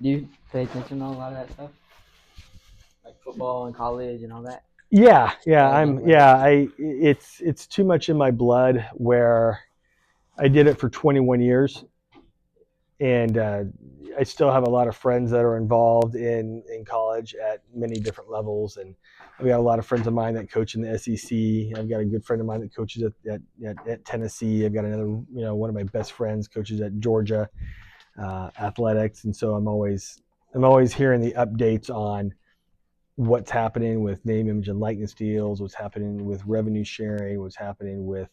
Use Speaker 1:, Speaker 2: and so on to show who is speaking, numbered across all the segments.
Speaker 1: Do you pay attention to a lot of that stuff? Like football and college and all that?
Speaker 2: Yeah,
Speaker 1: All that
Speaker 2: it's too much in my blood where I did it for 21 years, and I still have a lot of friends that are involved in college at many different levels, and I've got a lot of friends of mine that coach in the SEC. I've got a good friend of mine that coaches at Tennessee. I've got another, one of my best friends coaches at Georgia athletics, and so I'm always hearing the updates on what's happening with name, image, and likeness deals, what's happening with revenue sharing, what's happening with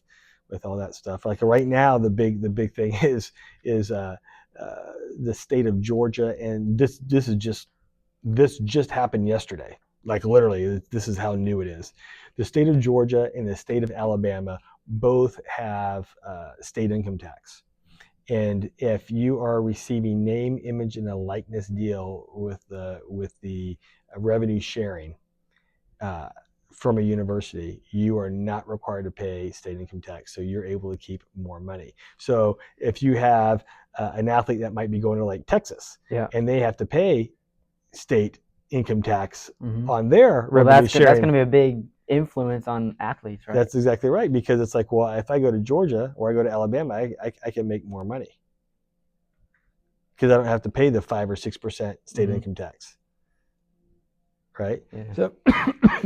Speaker 2: all that stuff. Like right now, the big thing is the state of Georgia, and this just happened yesterday. Like literally, this is how new it is. The state of Georgia and the state of Alabama both have state income tax. And if you are receiving name, image, and a likeness deal with the revenue sharing uh, from a university, you are not required to pay state income tax. So you're able to keep more money. So if you have an athlete that might be going to like Texas,
Speaker 1: Yeah.
Speaker 2: and they have to pay state income tax
Speaker 1: Mm-hmm.
Speaker 2: on their
Speaker 1: Well,
Speaker 2: revenue
Speaker 1: that's
Speaker 2: sharing,
Speaker 1: going to be a big influence on athletes, right?
Speaker 2: that's exactly right. Because it's like, well, if I go to Georgia or I go to Alabama, I can make more money because I don't have to pay the 5 or 6% state
Speaker 1: Mhm.
Speaker 2: income tax, right?
Speaker 1: Yeah.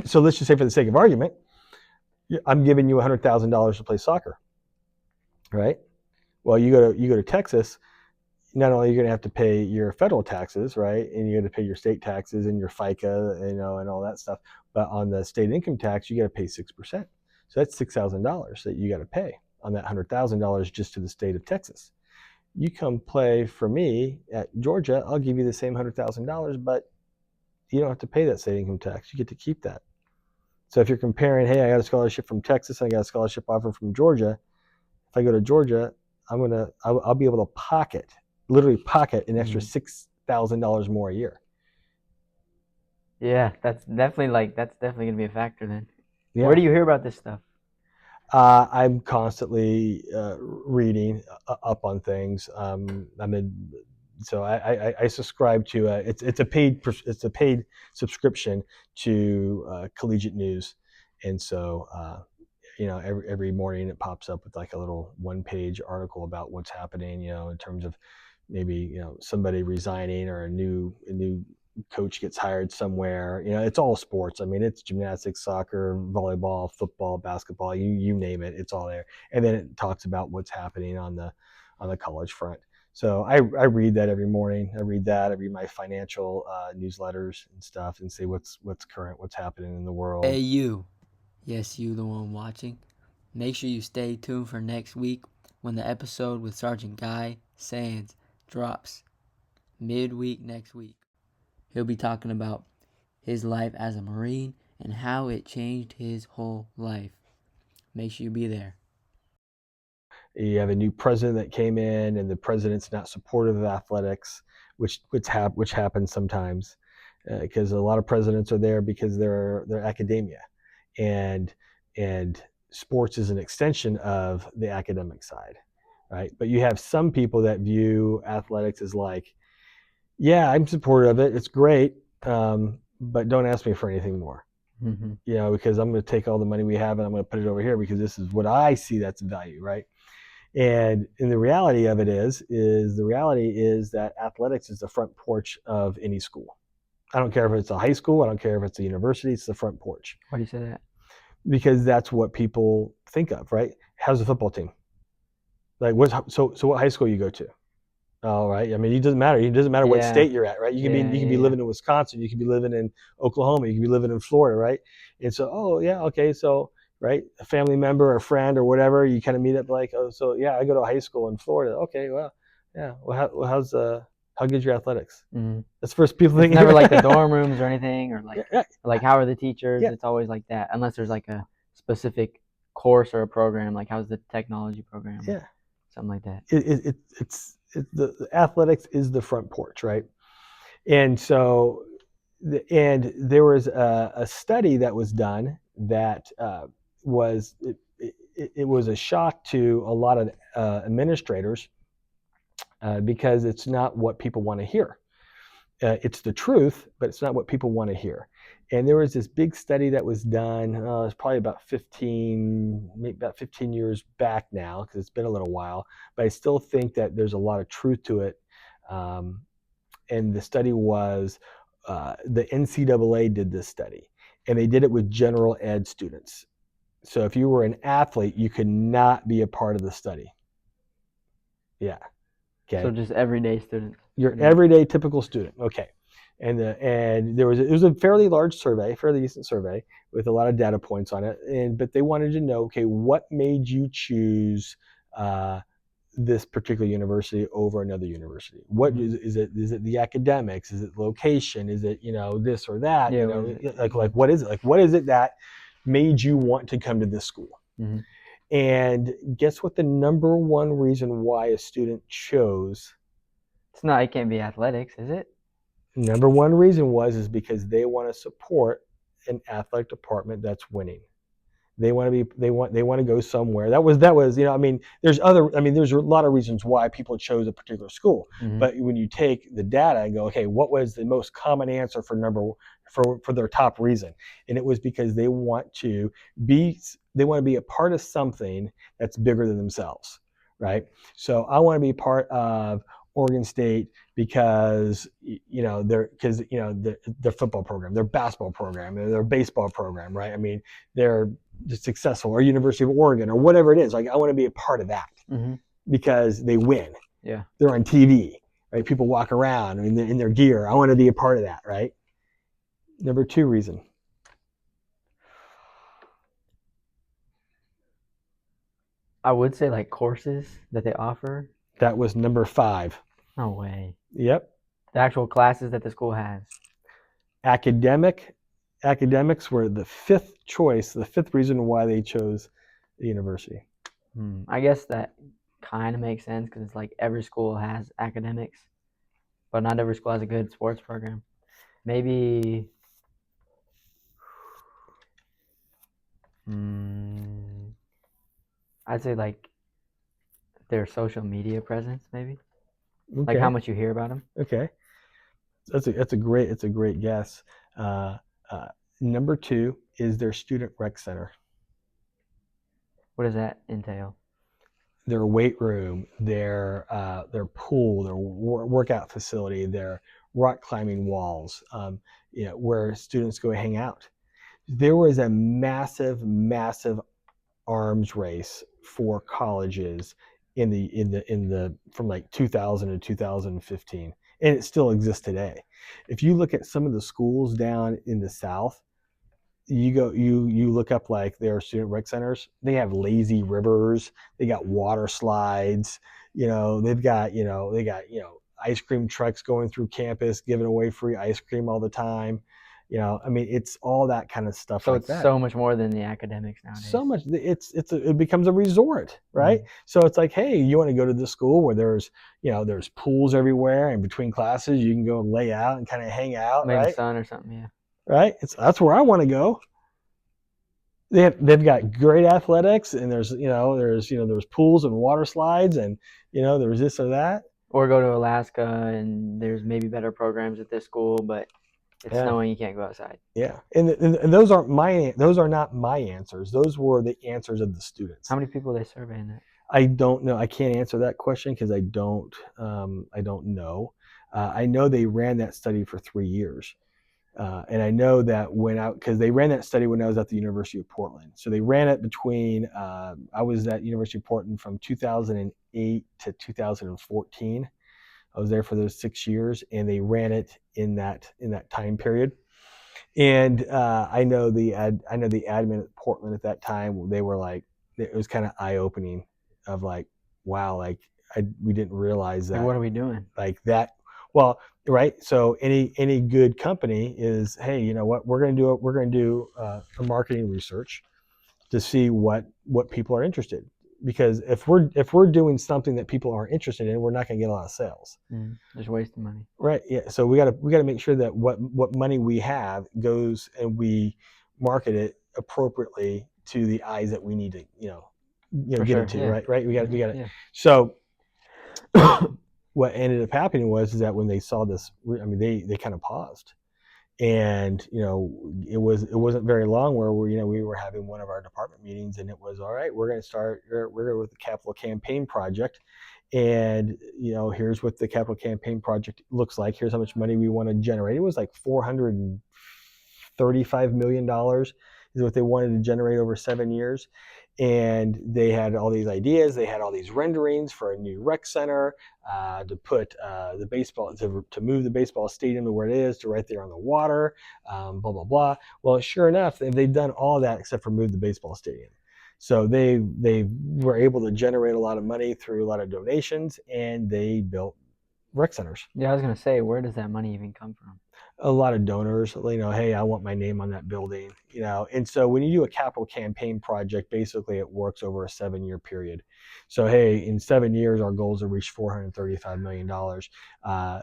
Speaker 2: So let's just say, for the sake of argument, I'm giving you $100,000 to play soccer, right? Well, you go to Texas. Not only are you going to have to pay your federal taxes, right, and you got to pay your state taxes and your FICA, and all that stuff, but on the state income tax, you got to pay 6%. So that's $6,000 that you got to pay on that $100,000 just to the state of Texas. You come play for me at Georgia, I'll give you the same $100,000, but you don't have to pay that state income tax. You get to keep that. So if you're comparing, hey, I got a scholarship from Texas and I got a scholarship offer from Georgia. If I go to Georgia, I'll be able to literally pocket an extra $6,000 more a year.
Speaker 1: Yeah, that's definitely going to be a factor then.
Speaker 2: Yeah.
Speaker 1: Where do you hear about this stuff?
Speaker 2: I'm constantly reading up on things. So I subscribe to it's a paid subscription to Collegiate News, and so every morning it pops up with like a little 1-page article about what's happening, in terms of maybe somebody resigning or a new coach gets hired somewhere. It's all sports. I mean, it's gymnastics, soccer, volleyball, football, basketball, you name it, it's all there. And then it talks about what's happening on the college front. So I read that every morning. I read my financial newsletters and stuff, and see what's current, what's happening in the world.
Speaker 3: Hey, you. Yes, you, the one watching. Make sure you stay tuned for next week when the episode with Sergeant Guy Sands drops midweek next week. He'll be talking about his life as a Marine and how it changed his whole life. Make sure you be there.
Speaker 2: You have a new president that came in, and the president's not supportive of athletics, which happens sometimes, because a lot of presidents are there because they're academia, and sports is an extension of the academic side, right? But you have some people that view athletics as like, yeah, I'm supportive of it, it's great, but don't ask me for anything more.
Speaker 1: Mm-hmm.
Speaker 2: Because I'm going to take all the money we have and I'm going to put it over here because this is what I see that's value, right? And the reality of it is that athletics is the front porch of any school. I don't care if it's a high school, I don't care if it's a university, it's the front porch.
Speaker 1: Why do you say that?
Speaker 2: Because that's what people think of, right? How's the football team? Like, what high school you go to? Oh, right. I mean, it doesn't matter. It doesn't matter what state you're at, right? You can be living in Wisconsin, you can be living in Oklahoma, you can be living in Florida, right? And so, oh yeah, okay, so right, a family member or a friend or whatever, you kind of meet up like, oh, so yeah, I go to high school in Florida. Okay, well, yeah. Well, how good's your athletics?
Speaker 1: Mm-hmm.
Speaker 2: That's the first people
Speaker 1: It's
Speaker 2: think.
Speaker 1: never like the dorm rooms or anything, or like how are the teachers?
Speaker 2: Yeah.
Speaker 1: It's always like that, unless there's like a specific course or a program, like how's the technology program?
Speaker 2: Yeah.
Speaker 1: Something like that.
Speaker 2: The athletics is the front porch, right? And so, and there was a study that was done that was a shock to a lot of administrators because it's not what people want to hear. It's the truth, but it's not what people want to hear. And there was this big study that was done. It was probably maybe about 15 years back now, because it's been a little while. But I still think that there's a lot of truth to it. And the study was the NCAA did this study, and they did it with general ed students. So if you were an athlete, you could not be a part of the study. Yeah. Okay.
Speaker 1: So just everyday students.
Speaker 2: Your everyday typical student. Okay. And it was a fairly large survey, fairly decent survey with a lot of data points on it. But they wanted to know, okay, what made you choose this particular university over another university? What is it? Is it the academics? Is it location? Is it this or that?
Speaker 1: Yeah,
Speaker 2: like what is it? Like what is it that made you want to come to this school?
Speaker 1: Mm-hmm.
Speaker 2: And guess what? The number one reason why a student chose.
Speaker 1: It can't be athletics, is it?
Speaker 2: Number one reason is because they want to support an athletic department that's winning. They want to go somewhere. That was there's there's a lot of reasons why people chose a particular school.
Speaker 1: Mm-hmm.
Speaker 2: But when you take the data and go, okay, what was the most common answer for their top reason? And it was because they want to be a part of something that's bigger than themselves, right? So I want to be part of Oregon State because their football program, their basketball program, their baseball program, right? I mean, they're successful, or University of Oregon, or whatever it is. Like, I want to be a part of that because they win.
Speaker 1: Yeah,
Speaker 2: they're on TV, right? People walk around in their gear. I want to be a part of that, right? Number two reason.
Speaker 1: I would say like courses that they offer.
Speaker 2: That was number 5.
Speaker 1: No way.
Speaker 2: Yep.
Speaker 1: The actual classes that the school has.
Speaker 2: Academics were the 5th choice, the 5th reason why they chose the university.
Speaker 1: I guess that kind of makes sense because it's like every school has academics, but not every school has a good sports program. Maybe I'd say like their social media presence, maybe.
Speaker 2: Okay.
Speaker 1: Like how much you hear about them.
Speaker 2: Okay, that's a great guess. Number 2 is their student rec center.
Speaker 1: What does that entail?
Speaker 2: Their weight room, their pool, their workout facility, their rock climbing walls, where students go hang out. There was a massive arms race for colleges in the from like 2000 to 2015, and it still exists today. If you look at some of the schools down in the South, you look up like their student rec centers. They have lazy rivers. They got water slides. They've got ice cream trucks going through campus, giving away free ice cream all the time. It's all that kind of stuff.
Speaker 1: So
Speaker 2: like
Speaker 1: it's
Speaker 2: that.
Speaker 1: so much more than the academics nowadays.
Speaker 2: So much. It becomes a resort, right? So it's like, hey, you want to go to this school where there's pools everywhere, and between classes you can go lay out and kind of hang out,
Speaker 1: maybe
Speaker 2: right?
Speaker 1: sun or something, yeah.
Speaker 2: Right. That's where I want to go. They've got great athletics, and there's pools and water slides, and there's this or that.
Speaker 1: Or go to Alaska, and there's maybe better programs at this school, but it's snowing, you can't go outside.
Speaker 2: Yeah, and those are not my answers. Those were the answers of the students.
Speaker 1: How many people are they surveying that?
Speaker 2: I don't know. I can't answer that question because I don't know. I know they ran that study for 3 years. And I know that because they ran that study when I was at the University of Portland. So they ran it between, I was at University of Portland from 2008 to 2014. I was there for those 6 years, and they ran it in that time period. And I know the admin at Portland at that time. They were like, it was kind of eye opening, of like, wow, like we didn't realize that.
Speaker 1: Like, what are we doing?
Speaker 2: Like that. Well, right. So any good company is, hey, you know what? We're going to do a marketing research to see what people are interested. Because if we're doing something that people aren't interested in, we're not going to get a lot of sales.
Speaker 1: Just wasting money.
Speaker 2: Right. Yeah. So we got to make sure that what money we have goes, and we market it appropriately to the eyes that we need to get it to.
Speaker 1: Yeah.
Speaker 2: Right. We got to.
Speaker 1: Yeah.
Speaker 2: So what ended up happening was is that when they saw this, I mean, they kind of paused. And it wasn't very long where we were having one of our department meetings, and it was, all right, we're going to with the capital campaign project, and here's what the capital campaign project looks like. Here's how much money we want to generate. It was like $435 million is what they wanted to generate over 7 years. And they had all these ideas. They had all these renderings for a new rec center, to put the baseball, to move the baseball stadium to where it is, to right there on the water, blah, blah, blah. Well, sure enough, they've done all that except for move the baseball stadium. So they were able to generate a lot of money through a lot of donations, and they built rec centers.
Speaker 1: Yeah, I was gonna say, where does that money even come from?
Speaker 2: A lot of donors, hey, I want my name on that building, and so when you do a capital campaign project, basically it works over a 7-year period. So hey, in 7 years, our goal is to reach $435 million.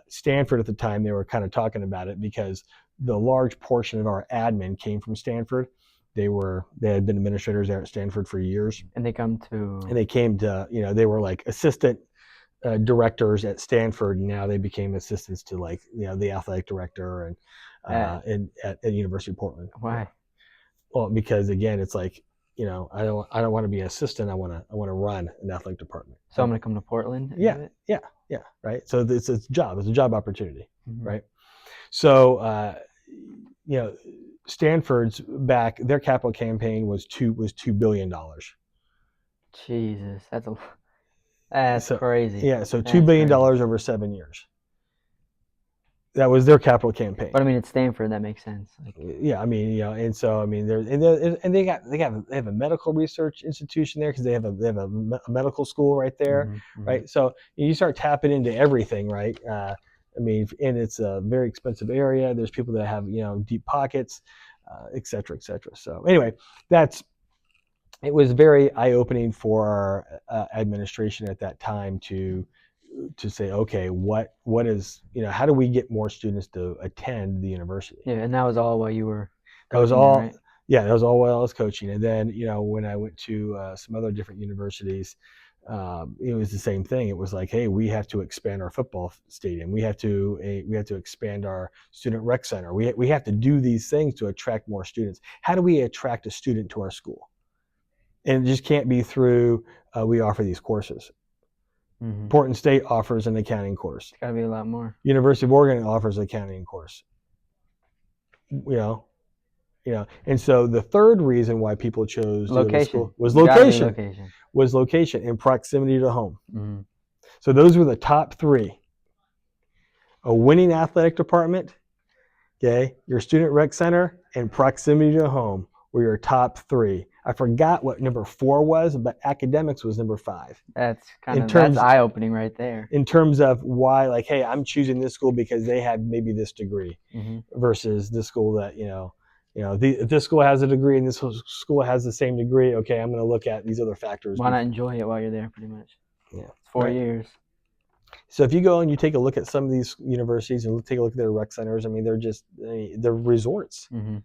Speaker 2: Stanford at the time, they were kind of talking about it because the large portion of our admin came from Stanford. They had been administrators there at Stanford for years.
Speaker 1: And they came
Speaker 2: to, they were like assistant directors at Stanford, and now they became assistants to the athletic director and at the University of Portland.
Speaker 1: Why?
Speaker 2: Well, because again, it's like, I don't want to be an assistant. I want to run an athletic department.
Speaker 1: So I'm gonna come to Portland.
Speaker 2: Yeah, right. So it's a job. It's a job opportunity,
Speaker 1: Mm-hmm.
Speaker 2: right? So Stanford's their capital campaign was $2 billion.
Speaker 1: Jesus, that's crazy.
Speaker 2: Yeah, so $2 billion over 7 years. That was their capital campaign.
Speaker 1: But I mean, it's Stanford. That makes sense.
Speaker 2: Yeah, I mean, and so I mean, they have a medical research institution there because they have a medical school right there,
Speaker 1: mm-hmm.
Speaker 2: right? So you start tapping into everything, right? I mean, and it's a very expensive area. There's people that have deep pockets, et cetera, et cetera. So anyway, it was very eye-opening for our administration at that time to say, okay, what is, how do we get more students to attend the university?
Speaker 1: Yeah, and that was all while you were
Speaker 2: coaching, that was all,
Speaker 1: right?
Speaker 2: Yeah, that was all while I was coaching. And then, when I went to some other different universities, it was the same thing. It was like, hey, we have to expand our football stadium. We have to expand our student rec center. We have to do these things to attract more students. How do we attract a student to our school? And it just can't be through, we offer these courses.
Speaker 1: Mm-hmm.
Speaker 2: Portland State offers an accounting course.
Speaker 1: It's got to be a lot more.
Speaker 2: University of Oregon offers an accounting course. And so the third reason why people chose
Speaker 1: location
Speaker 2: was location and proximity to home.
Speaker 1: Mm-hmm.
Speaker 2: So those were the top three. A winning athletic department, okay, your student rec center, and proximity to home were your top three. I forgot what number 4 was, but academics was number 5.
Speaker 1: That's that's eye-opening right there.
Speaker 2: In terms of why, like, hey, I'm choosing this school because they have maybe this degree, mm-hmm. versus this school that, if this school has a degree and this school has the same degree, okay, I'm going to look at these other factors.
Speaker 1: Why not enjoy it while you're there, pretty much?
Speaker 2: Yeah.
Speaker 1: It's 4 years.
Speaker 2: So if you go and you take a look at some of these universities and take a look at their rec centers, I mean, they're resorts.
Speaker 1: Mm-hmm.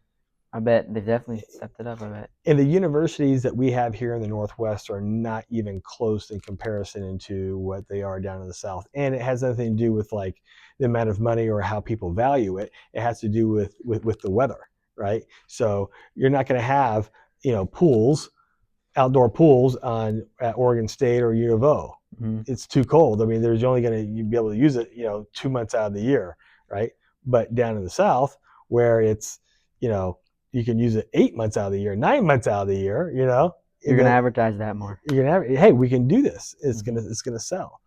Speaker 1: I bet they've definitely stepped it up, I bet.
Speaker 2: And the universities that we have here in the Northwest are not even close in comparison into what they are down in the South. And it has nothing to do with like the amount of money or how people value it. It has to do with the weather, right? So you're not going to have, outdoor pools at Oregon State or U of O. Mm-hmm. It's too cold. I mean, you're only going to be able to use it, 2 months out of the year, right? But down in the South, where it's, you can use it 8 months out of the year, 9 months out of the year,
Speaker 1: You're going to advertise that more.
Speaker 2: Hey, we can do this. It's mm-hmm. gonna sell.